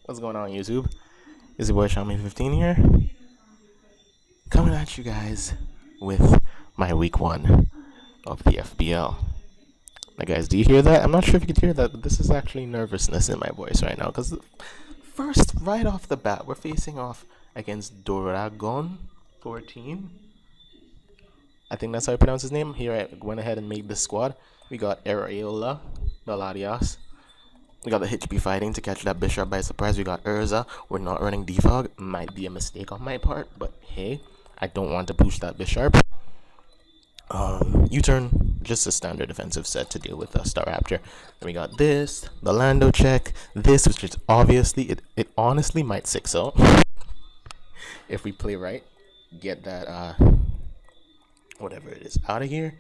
What's going on, YouTube? It's your boy CHANSEY here, coming at you guys with my week 1 of the FBL. Now, guys, do you hear that? I'm not sure if you could hear that, but this is actually nervousness in my voice right now. Because first, right off the bat, we're facing off against Dragon 14. I think that's how I pronounce his name. Here I went ahead and made this squad. We got Areola, Baladias. We got the HP fighting to catch that Bishop by surprise. We got Urza. We're not running defog. Might be a mistake on my part, but hey, I don't want to push that Bishop. U-turn, just a standard defensive set to deal with the Staraptor. Then we got this, the Lando check, this, which is obviously, it honestly might 6-0. If we play right, get that, whatever it is, out of here.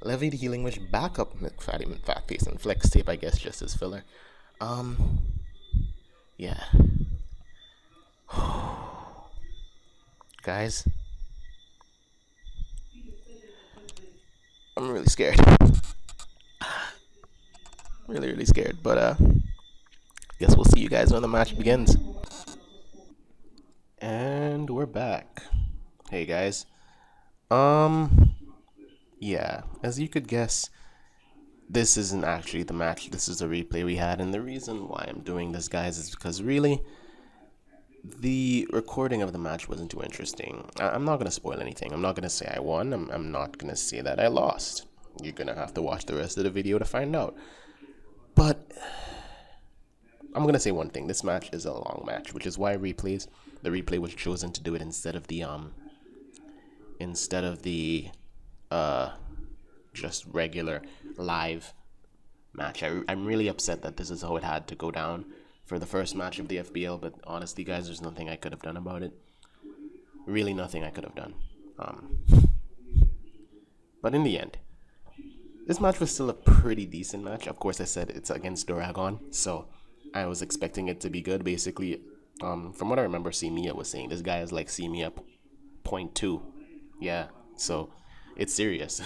Levy the Healing Wish back up Fat Face and Flex Tape, I guess, just as filler. Yeah. Guys, I'm really scared. Really scared, but guess we'll see you guys when the match begins. And we're back. Hey guys. Yeah, as you could guess, this isn't actually the match. This is a replay we had, and the reason why I'm doing this, guys, is because really the recording of the match wasn't too interesting. I'm not gonna spoil anything. I'm not gonna say I won. I'm not gonna say that I lost. You're gonna have to watch the rest of the video to find out. But I'm gonna say one thing. This match is a long match, which is why the replay was chosen to do it instead of the just regular live match. I'm really upset that this is how it had to go down for the first match of the FBL, but honestly, guys, there's nothing I could have done about it. Really nothing I could have done. But in the end, this match was still a pretty decent match. Of course, I said it's against Dragon, so I was expecting it to be good. Basically, from what I remember, c.mea was saying, this guy is like c.mea 0.2. Yeah, so it's serious.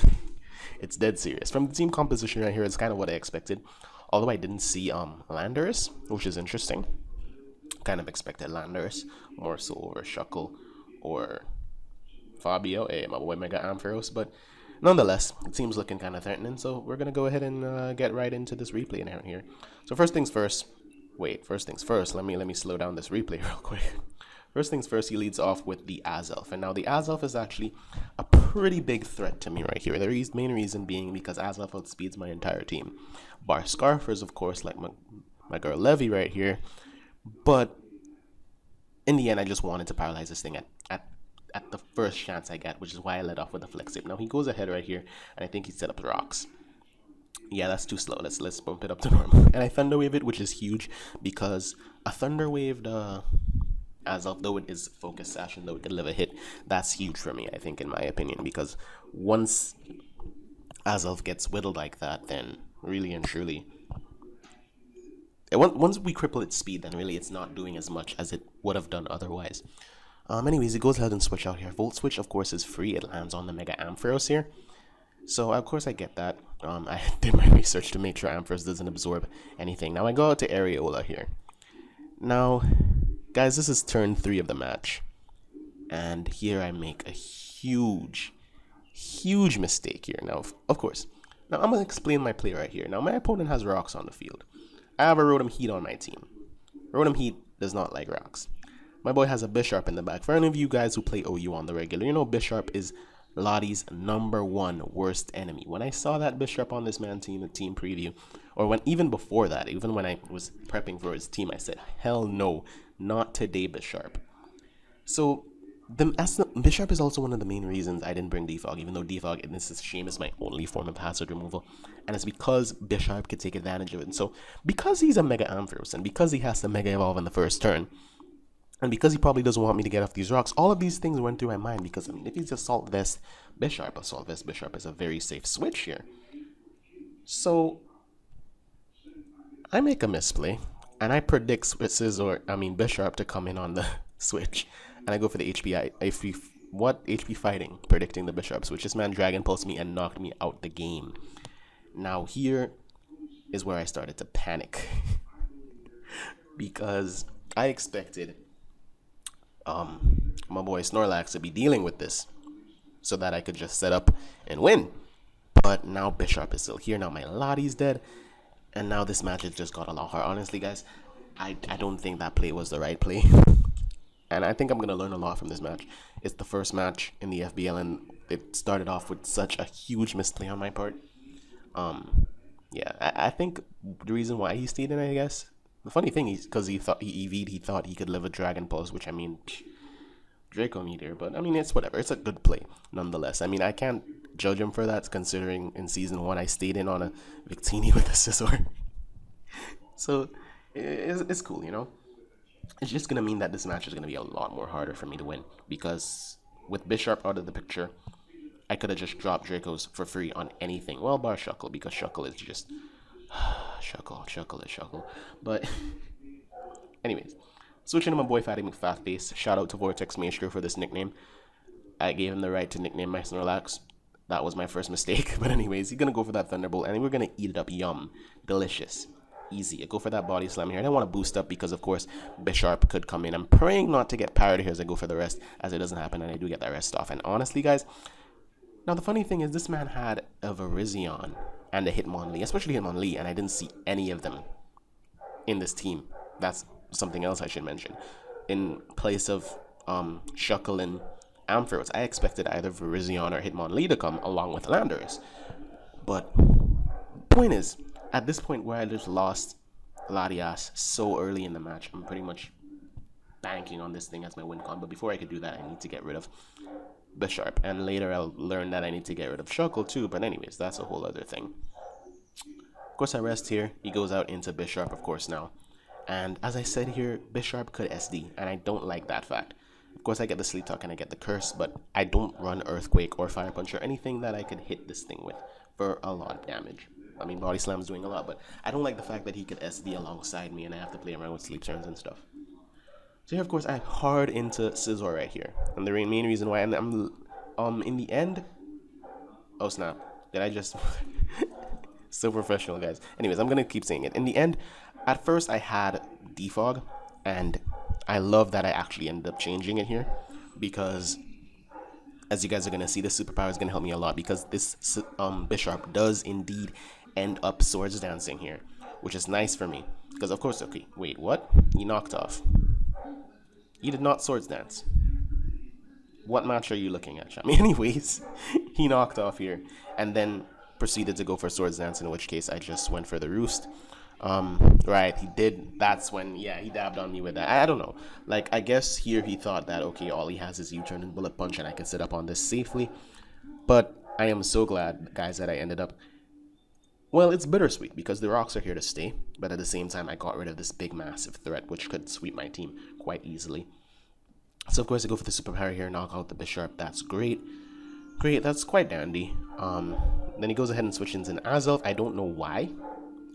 It's dead serious. From the team composition right here, it's kind of what I expected. Although I didn't see Landers, which is interesting. Kind of expected Landers more so over SHUCKLE or Fabio, my boy Mega Ampharos. But nonetheless, the team's looking kind of threatening. So we're gonna go ahead and get right into this replay in here. So first things first. Let me slow down this replay real quick. First things first, he leads off with the Azelf. And now the Azelf is actually a pretty big threat to me right here. The main reason being because Azelf outspeeds my entire team. Bar Scarfers, of course, like my girl Levy right here. But in the end, I just wanted to paralyze this thing at the first chance I get, which is why I led off with the Flex Tip. Now he goes ahead right here, and I think he set up the rocks. Yeah, that's too slow. Let's bump it up to normal. And I Thunder Wave it, which is huge because a Thunder Waved Azelf, though it is focus sash and though it deliver hit, that's huge for me, I think, in my opinion, because once Azelf gets whittled like that, then really and truly, once we cripple its speed, then really it's not doing as much as it would have done otherwise. Anyways, it goes ahead and switch out here. Volt Switch, of course, is free. It lands on the Mega Ampharos here. So, of course, I get that. I did my research to make sure Ampharos doesn't absorb anything. Now, I go out to Areola here. Now, guys, this is turn 3 of the match. And here I make a huge mistake here. Now, of course. Now, I'm going to explain my play right here. Now, my opponent has rocks on the field. I have a Rotom Heat on my team. Rotom Heat does not like rocks. My boy has a Bisharp in the back. For any of you guys who play OU on the regular, you know Bisharp is Lottie's #1 worst enemy. When I saw that Bisharp on this man's team, the team preview, or even before that, even when I was prepping for his team, I said, hell no, not today, Bisharp. So, Bisharp is also one of the main reasons I didn't bring defog, even though defog, and this is a shame, is my only form of hazard removal, and it's because Bisharp could take advantage of it. And so, because he's a Mega Ampharos, and because he has to Mega Evolve in the first turn, and because he probably doesn't want me to get off these rocks, all of these things went through my mind. Because, I mean, if he's Assault Vest Bisharp is a very safe switch here. So, I make a misplay, and I predict Bisharp to come in on the switch. And I go for the HP fighting, predicting the Bisharp switch. This man Dragon Pulsed me and knocked me out the game. Now, here is where I started to panic. because I expected my boy Snorlax to be dealing with this so that I could just set up and win. But now Bishop is still here. Now my Lottie's dead. And now this match has just got a lot hard. Honestly, guys, I don't think that play was the right play. And I think I'm going to learn a lot from this match. It's the first match in the FBL, and it started off with such a huge misplay on my part. Yeah, I think the reason why he stayed in, I guess, the funny thing is because he thought he thought he could live a Dragon Pulse, which I mean, Draco Meteor, but I mean, it's whatever. It's a good play nonetheless. I mean, I can't judge him for that, considering in Season 1 I stayed in on a Victini with a Scizor. So it's cool, you know. It's just gonna mean that this match is gonna be a lot more harder for me to win, because with Bishop out of the picture, I could have just dropped Dracos for free on anything. Well, bar Shuckle, because Shuckle is just Shuckle is Shuckle. But anyways, switching to my boy Fatty McFatface. Shout out to Vortex Maestro for this nickname. I gave him the right to nickname my Snorlax. That was my first mistake. But anyways, he's gonna go for that Thunderbolt, and we're gonna eat it up. Yum, delicious. Easy. I go for that body slam here. I don't want to boost up because, of course, Bisharp could come in. I'm praying not to get parried here as I go for the rest, as it doesn't happen, and I do get that rest off. And honestly, guys, now the funny thing is this man had a Virizion and a Hitmonlee, especially Hitmonlee, and I didn't see any of them in this team. That's something else I should mention. In place of Shuckle and Ampharos, I expected either Virizion or Hitmonlee to come along with Landorus. But the point is, at this point where I just lost Latias so early in the match, I'm pretty much banking on this thing as my win con. But before I could do that, I need to get rid of Bisharp. And later I'll learn that I need to get rid of Shuckle too. But anyways, that's a whole other thing. Of course, I rest here. He goes out into Bisharp, of course, now. And as I said here, Bisharp could SD, and I don't like that fact. Of course, I get the Sleep Talk and I get the Curse, but I don't run Earthquake or Fire Punch or anything that I could hit this thing with for a lot of damage. I mean, Body Slam's doing a lot, but I don't like the fact that he could SD alongside me and I have to play around with Sleep Turns and stuff. So here, of course, I hard into Scizor right here. And the main reason why, and I'm, in the end, oh snap, did I just, so professional, guys. Anyways, I'm gonna keep saying it. In the end, at first I had Defog, and I love that I actually ended up changing it here, because as you guys are gonna see, this superpower is gonna help me a lot, because this Bisharp does indeed end up Swords Dancing here, which is nice for me. Because of course, okay, wait, what? He knocked off. He did not Swords Dance. What match are you looking at, Shami? Anyways, he knocked off here, and then proceeded to go for Swords Dance, in which case I just went for the Roost. Right, he did. That's when, yeah, he dabbed on me with that. I don't know. Like, I guess here he thought that, okay, all he has is U-turn and Bullet Punch, and I can sit up on this safely. But I am so glad, guys, that I ended up... Well, it's bittersweet, because the rocks are here to stay, but at the same time, I got rid of this big, massive threat, which could sweep my team quite easily. So, of course, I go for the superpower here, knock out the Bisharp. That's great. Great, that's quite dandy. Then he goes ahead and switches in Azelf. I don't know why.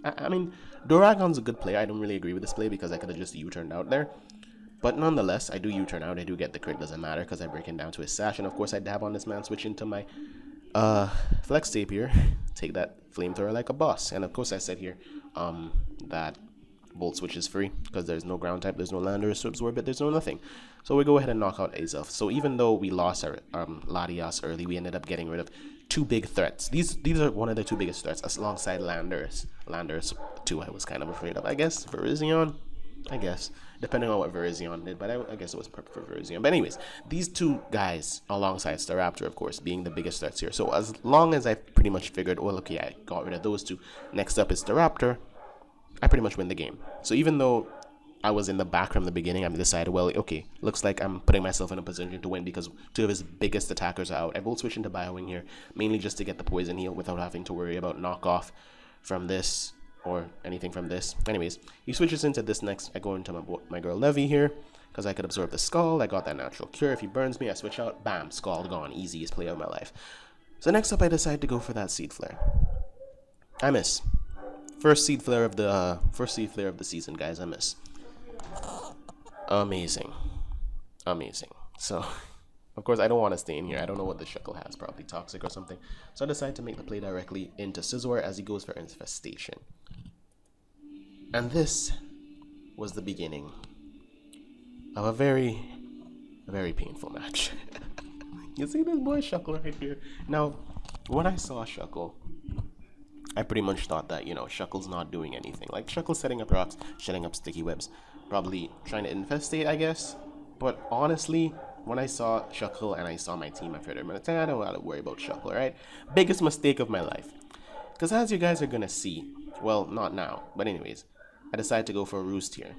I mean, Doragon's a good player. I don't really agree with this play because I could have just U-turned out there. But nonetheless, I do U-turn out. I do get the crit. Doesn't matter because I break him down to his sash. And of course, I dab on this man, switch into my Flex Tape here. Take that Flamethrower like a boss. And of course, I said here that Volt Switch is free because there's no ground type, there's no Landorus to absorb it, there's no nothing. So we go ahead and knock out Azelf. So even though we lost our Latias early, we ended up getting rid of two big threats. These are one of the two biggest threats alongside Landorus. Landorus 2 I was kind of afraid of. I guess Virizion, I guess, depending on what Virizion did, but I guess it was perfect for Virizion. But anyways, these two guys alongside Staraptor, of course, being the biggest threats here. So as long as I pretty much figured, well, okay, I got rid of those two. Next up is Staraptor. I pretty much win the game. So even though I was in the back from the beginning, I decided, well, okay, looks like I'm putting myself in a position to win because two of his biggest attackers are out. I Volt Switch into Biowing here, mainly just to get the poison heal without having to worry about knockoff from this or anything from this. Anyways, he switches into this next. I go into my girl Levy here because I could absorb the Scald. I got that natural cure. If he burns me, I switch out. Bam, Scald gone. Easiest play of my life. So next up, I decide to go for that Seed Flare. I miss. First Seed Flare of the season, guys. I miss. Amazing. Amazing. So, of course, I don't want to stay in here. I don't know what the Shuckle has. Probably Toxic or something. So I decide to make the play directly into Scizor as he goes for Infestation. And this was the beginning of a very painful match. You see this boy Shuckle right here? Now, when I saw Shuckle, I pretty much thought that, you know, Shuckle's not doing anything. Like, Shuckle's setting up rocks, setting up sticky webs, probably trying to infestate, I guess. But honestly, when I saw Shuckle and I saw my team after a minute, I don't gotta worry about Shuckle, right? Biggest mistake of my life. Because as you guys are gonna see, well, not now, but anyways, I decided to go for a roost here.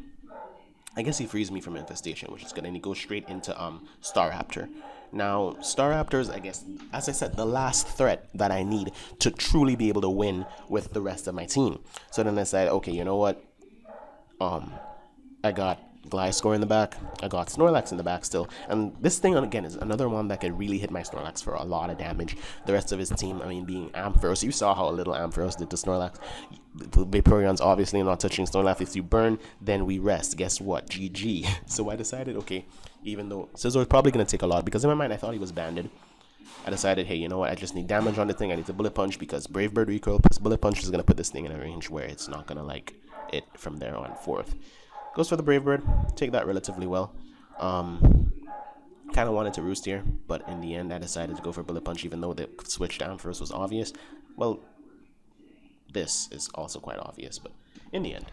I guess he frees me from infestation, which is good, and he goes straight into Star Raptor. Now, Star Raptors, I guess, as I said, the last threat that I need to truly be able to win with the rest of my team. So then I decided, okay, you know what? I got Gliscor in the back, I got Snorlax in the back still, and this thing again is another one that could really hit my Snorlax for a lot of damage. The rest of his team, I mean, being Ampharos, you saw how little Ampharos did to Snorlax. The Vaporeon's obviously not touching Snorlax. If you burn, then we rest. Guess what? GG. So I decided, okay, even though Scizor is probably going to take a lot, because in my mind I thought he was banded, I decided, hey, you know what, I just need damage on the thing. I need to Bullet Punch, because Brave Bird recoil plus Bullet Punch is going to put this thing in a range where it's not going to like it from there on forth. Goes for the Brave Bird, take that relatively well. Kind of wanted to roost here, but in the end I decided to go for Bullet Punch, even though the switch down first was obvious. Well, this is also quite obvious, but in the end,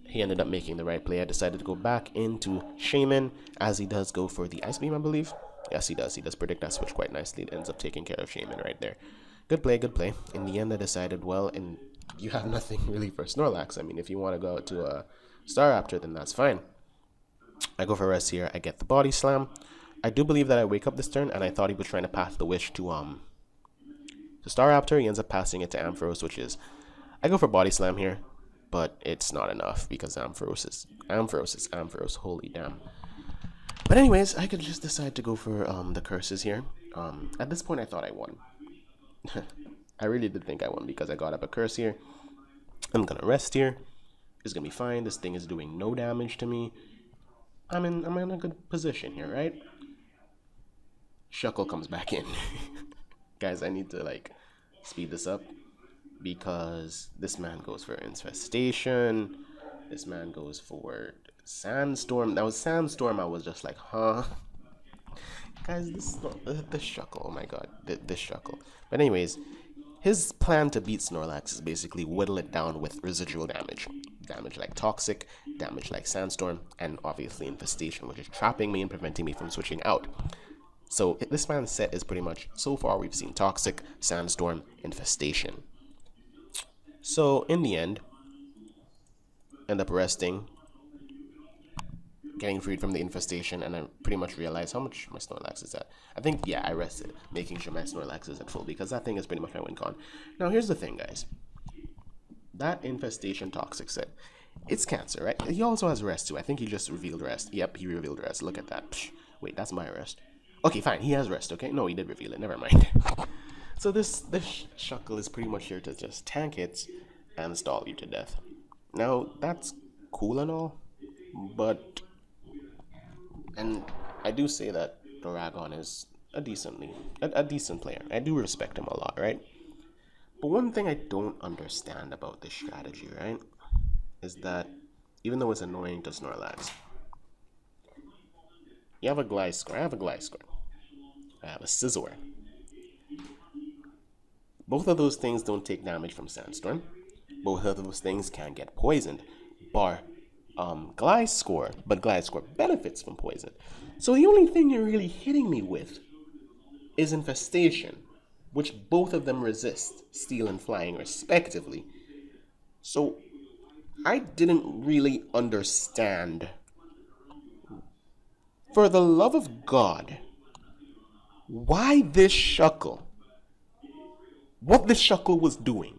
he ended up making the right play. I decided to go back into Shaman, as he does go for the Ice Beam, I believe. Yes, he does. He does predict that switch quite nicely. It ends up taking care of Shaman right there. Good play, good play. In the end, I decided, well, and you have nothing really for Snorlax. I mean, if you want to go out to a Staraptor, then that's fine. I go for rest here. I get the Body Slam. I do believe that I wake up this turn, and I thought he was trying to pass the Wish to Staraptor. He ends up passing it to Ampharos, which is... I go for Body Slam here, but it's not enough because Ampharos is Ampharos. Holy damn. But anyways, I could just decide to go for the curses here. At this point, I thought I won. I really did think I won because I got up a curse here. I'm gonna rest here. It's gonna be fine. This thing is doing no damage to me. I'm in a good position here, right? Shuckle comes back in. Guys, I need to like speed this up, because this man goes for Infestation. This man goes for Sandstorm. That was Sandstorm. I was just like, huh? Guys, this is not the Shuckle. Oh my god, this Shuckle. But anyways, his plan to beat Snorlax is basically whittle it down with residual damage. Damage like Toxic, damage like Sandstorm, and obviously Infestation, which is trapping me and preventing me from switching out. So this man's set is pretty much, so far we've seen Toxic, Sandstorm, Infestation. So in the end, end up resting, getting freed from the Infestation, and I pretty much realized how much my Snorlax is at. I think, yeah, I rested, making sure my Snorlax is at full, because that thing is pretty much my win con. Now here's the thing, guys. That Infestation Toxic set, it's Cancer, right? He also has rest too. I think he just revealed rest. Yep, he revealed rest. Look at that. Psh, wait, that's my rest. Okay, fine, he has rest, okay? No, he did reveal it, never mind. So this Shuckle is pretty much here to just tank hits and stall you to death. Now, that's cool and all, but... And I do say that Doragon is a decent player. I do respect him a lot, right? But one thing I don't understand about this strategy, right, is that even though it's annoying to Snorlax, you have a Gliscor. I have a Gliscor. I have a Scizor. Both of those things don't take damage from Sandstorm. Both of those things can get poisoned, bar Gliscor, but Gliscor benefits from poison. So the only thing you're really hitting me with is Infestation, which both of them resist Steel and Flying respectively. So I didn't really understand, for the love of God, why this Shuckle, what this Shuckle was doing.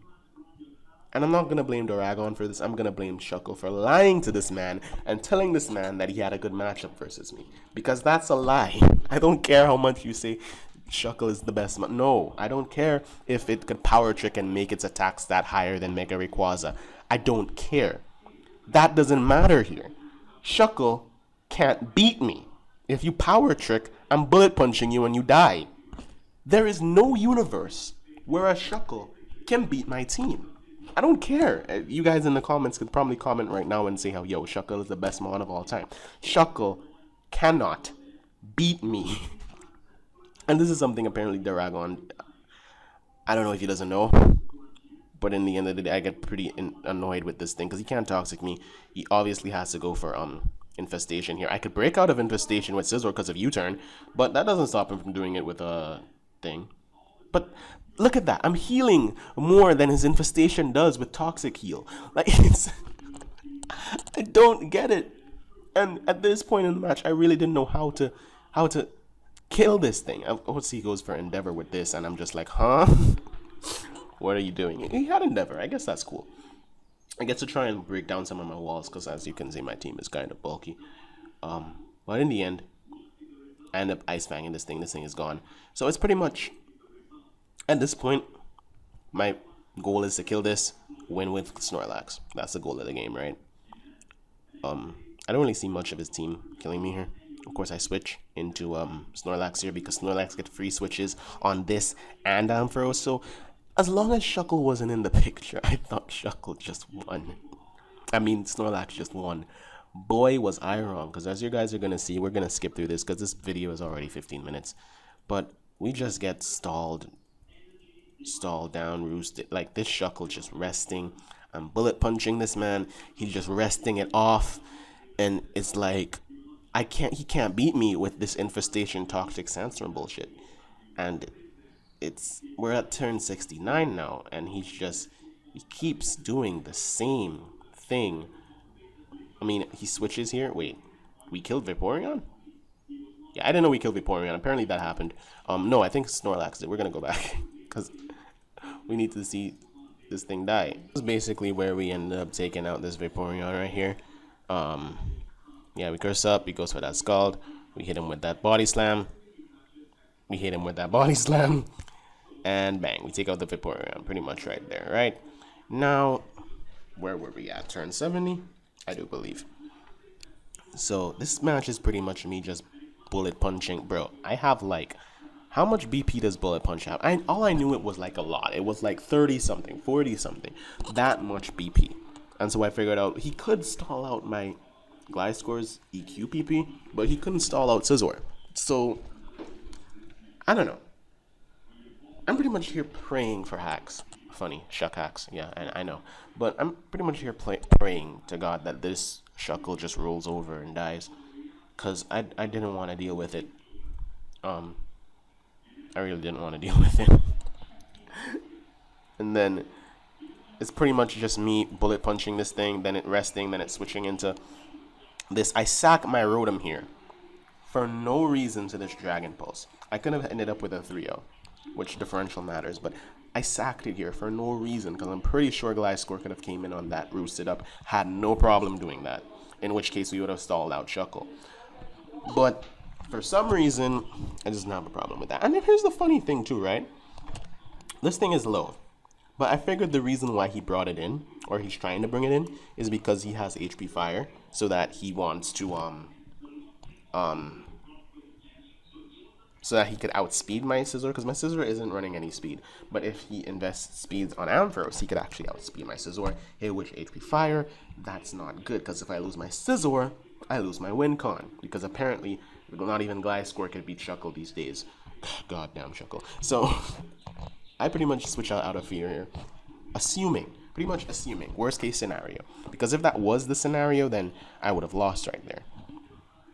And I'm not going to blame Doragon for this. I'm going to blame Shuckle for lying to this man and telling this man that he had a good matchup versus me. Because that's a lie. I don't care how much you say Shuckle is the best. No, I don't care if it could Power Trick and make its attack stat higher than Mega Rayquaza. I don't care. That doesn't matter here. Shuckle can't beat me. If you Power Trick, I'm Bullet Punching you and you die. There is no universe where a Shuckle can beat my team. I don't care. You guys in the comments could probably comment right now and say how, yo, SHUCKLE is the best mod of all time. SHUCKLE cannot beat me. And this is something apparently Daragon, I don't know if he doesn't know, but in the end of the day, I get pretty annoyed with this thing because he can't toxic me. He obviously has to go for infestation here. I could break out of infestation with Scizor because of U-turn, but that doesn't stop him from doing it with a thing. But look at that. I'm healing more than his infestation does with toxic heal. Like, it's I don't get it. And at this point in the match, I really didn't know how to kill this thing. Of course, he goes for Endeavor with this, and I'm just like, huh? What are you doing? He had Endeavor. I guess that's cool. I get to try and break down some of my walls because, as you can see, my team is kind of bulky. But in the end, I end up Ice Fanging this thing. This thing is gone. So it's pretty much, at this point, my goal is to kill this, win with Snorlax. That's the goal of the game, right? I don't really see much of his team killing me here. Of course, I switch into Snorlax here because Snorlax get free switches on this and Ampharos. So as long as SHUCKLE wasn't in the picture, I thought SHUCKLE just won. I mean, Snorlax just won. Boy, was I wrong, because as you guys are going to see, we're going to skip through this because this video is already 15 minutes. But we just get stalled down, roosted. Like, this SHUCKLE just resting. I'm bullet punching this man. He's just resting it off. And it's like, he can't beat me with this infestation toxic sandstorm bullshit. And we're at turn 69 now, and he keeps doing the same thing. I mean, he switches here. Wait, we killed Vaporeon? Yeah, I didn't know we killed Vaporeon. Apparently that happened. No, I think Snorlax did. We're gonna go back because we need to see this thing die. This is basically where we ended up taking out this Vaporeon right here. Yeah, we curse up. He goes for that Scald. We hit him with that Body Slam. And bang, we take out the Vaporeon pretty much right there, right? Now, where were we at? Turn 70, I do believe. So this match is pretty much me just bullet punching. Bro, I have like, how much BP does bullet punch have? All I knew it was like a lot. It was like 30 something, 40 something, that much BP. And so I figured out he could stall out my Gliscor's EQ PP, but he couldn't stall out Scizor. So, I don't know. I'm pretty much here praying for hacks. Funny, shuck hacks. Yeah, I know. But I'm pretty much here praying to God that this SHUCKLE just rolls over and dies. Because I didn't want to deal with it. I really didn't want to deal with it. And then it's pretty much just me bullet punching this thing, then it resting, then it switching into this. I sack my Rotom here for no reason to this Dragon Pulse. I could have ended up with a 3-0, which differential matters, but I sacked it here for no reason because I'm pretty sure Gliscor could have came in on that, roosted up, had no problem doing that, in which case we would have stalled out SHUCKLE. But for some reason, I just don't have a problem with that. And here's the funny thing too, right? This thing is low, but I figured the reason why he brought it in, or he's trying to bring it in, is because he has HP Fire, so that he wants to so that he could outspeed my Scizor, because my Scizor isn't running any speed. But if he invests speeds on Ampharos, he could actually outspeed my Scizor. Hey, which HP Fire? That's not good, because if I lose my Scizor, I lose my win con. Because apparently, not even Gliscor could beat SHUCKLE these days. Goddamn SHUCKLE. So, I pretty much switch out of fear here. Pretty much assuming, worst case scenario. Because if that was the scenario, then I would have lost right there.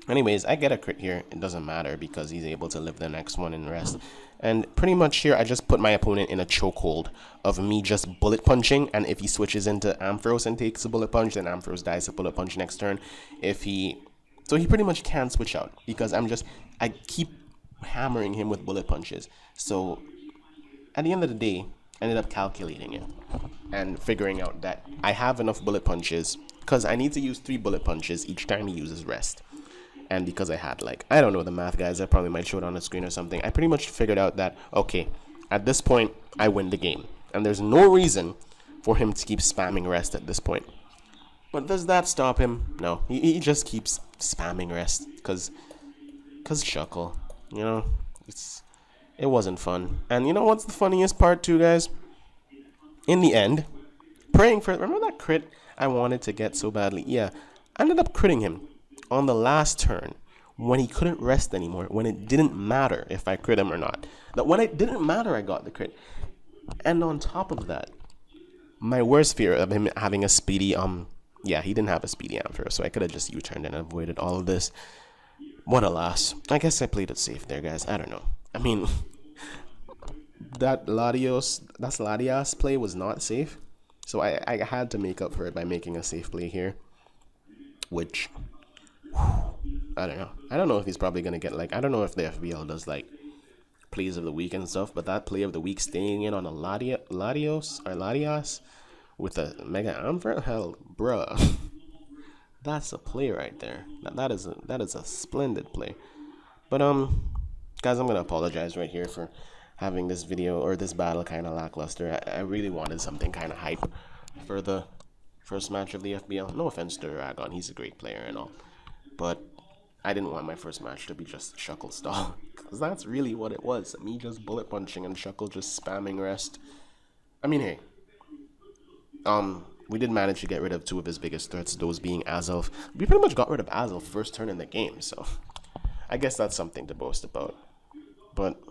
Anyways, I get a crit here. It doesn't matter because he's able to live the next one and rest. And pretty much here, I just put my opponent in a chokehold of me just bullet punching. And if he switches into Ampharos and takes a bullet punch, then Ampharos dies a bullet punch next turn. So he pretty much can't switch out because I keep hammering him with bullet punches. So at the end of the day, I ended up calculating it and figuring out that I have enough bullet punches because I need to use 3 bullet punches each time he uses rest. And because I had, like, I don't know the math, guys. I probably might show it on the screen or something. I pretty much figured out that, okay, at this point, I win the game. And there's no reason for him to keep spamming rest at this point. But does that stop him? No. He just keeps spamming rest. Because SHUCKLE. You know? It wasn't fun. And you know what's the funniest part too, guys? In the end, praying for it. Remember that crit I wanted to get so badly? Yeah, I ended up critting him on the last turn when he couldn't rest anymore, when it didn't matter if I crit him or not. That when it didn't matter, I got the crit. And on top of that, my worst fear of him having a speedy, yeah, he didn't have a speedy Ampharos, so I could have just U-turned and avoided all of this. What a loss. I guess I played it safe there, guys. I don't know. I mean, that Latios play was not safe, so I had to make up for it by making a safe play here, which, I don't know. I don't know if he's probably going to get, like, I don't know if the FBL does, like, plays of the week and stuff, but that play of the week staying in on a Latios with a Mega Ampharos, hell, bruh. That's a play right there. That is a splendid play. But guys, I'm gonna apologize right here for having this video or this battle kind of lackluster. I really wanted something kind of hype for the first match of the FBL. No offense to Dragon, he's a great player and all, but I didn't want my first match to be just SHUCKLE stall, because that's really what it was. Me just bullet punching and SHUCKLE just spamming rest. I mean, hey, we did manage to get rid of two of his biggest threats, those being Azelf. We pretty much got rid of Azelf first turn in the game, so I guess that's something to boast about. But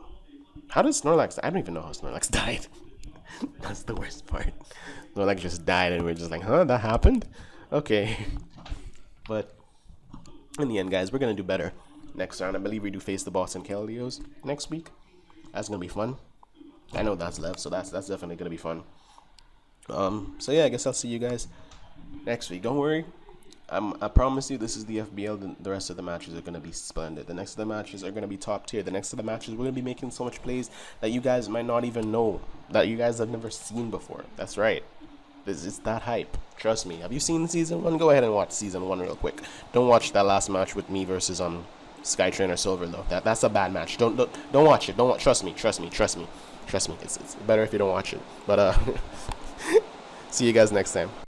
how did Snorlax? I don't even know how Snorlax died. That's the worst part. Snorlax just died, and we're just like, huh, that happened? Okay. But in the end, guys, we're gonna do better next round. I believe we do face the boss in Kalios next week. That's gonna be fun. I know that's left, so that's definitely gonna be fun. So yeah, I guess I'll see you guys next week. Don't worry, I promise you, this is the FBL. The rest of the matches are gonna be splendid. The next of the matches are gonna be top tier. The next of the matches, we're gonna be making so much plays that you guys might not even know, that you guys have never seen before. That's right. It's that hype. Trust me. Have you seen season 1? Go ahead and watch season 1 real quick. Don't watch that last match with me versus Skytrain or Silver though. That's a bad match. Don't watch it. Don't watch. Trust me. It's better if you don't watch it. But see you guys next time.